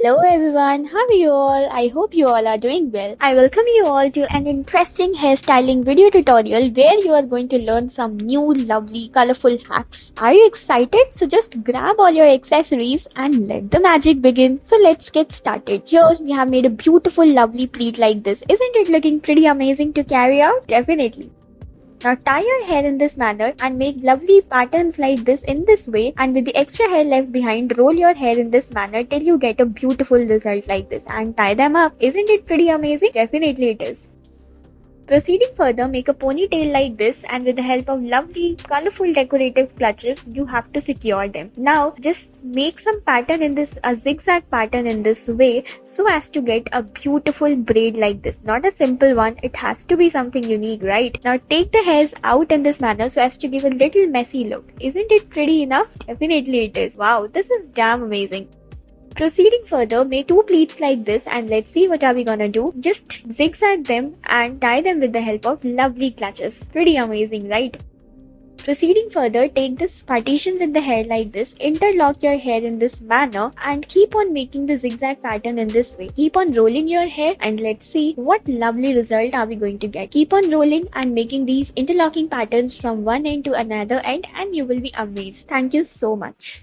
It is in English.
Hello everyone, how are you all? I hope you all are doing well. I welcome you all to an interesting hairstyling video tutorial where you are going to learn some new lovely colorful hacks. Are you excited? So just grab all your accessories and let the magic begin. So let's get started. Here we have made a beautiful lovely pleat like this. Isn't it looking pretty amazing to carry out? Definitely. Now tie your hair in this manner and make lovely patterns like this in this way, and with the extra hair left behind, roll your hair in this manner till you get a beautiful result like this and tie them up. Isn't it pretty amazing? Definitely it is. Proceeding further, make a ponytail like this, and with the help of lovely colorful decorative clutches, you have to secure them. Now just make some pattern in this, a zigzag pattern in this way, so as to get a beautiful braid like this. Not a simple one, it has to be something unique, right? Now take the hairs out in this manner so as to give a little messy look. Isn't it pretty enough? Definitely it is. Wow, this is damn amazing. Proceeding further, make two pleats like this, and let's see what are we gonna do. Just zigzag them and tie them with the help of lovely clutches. Pretty amazing, right? Proceeding further, take this partitions in the hair like this, interlock your hair in this manner, and keep on making the zigzag pattern in this way. Keep on rolling your hair and let's see what lovely result are we going to get. Keep on rolling and making these interlocking patterns from one end to another end and you will be amazed. Thank you so much.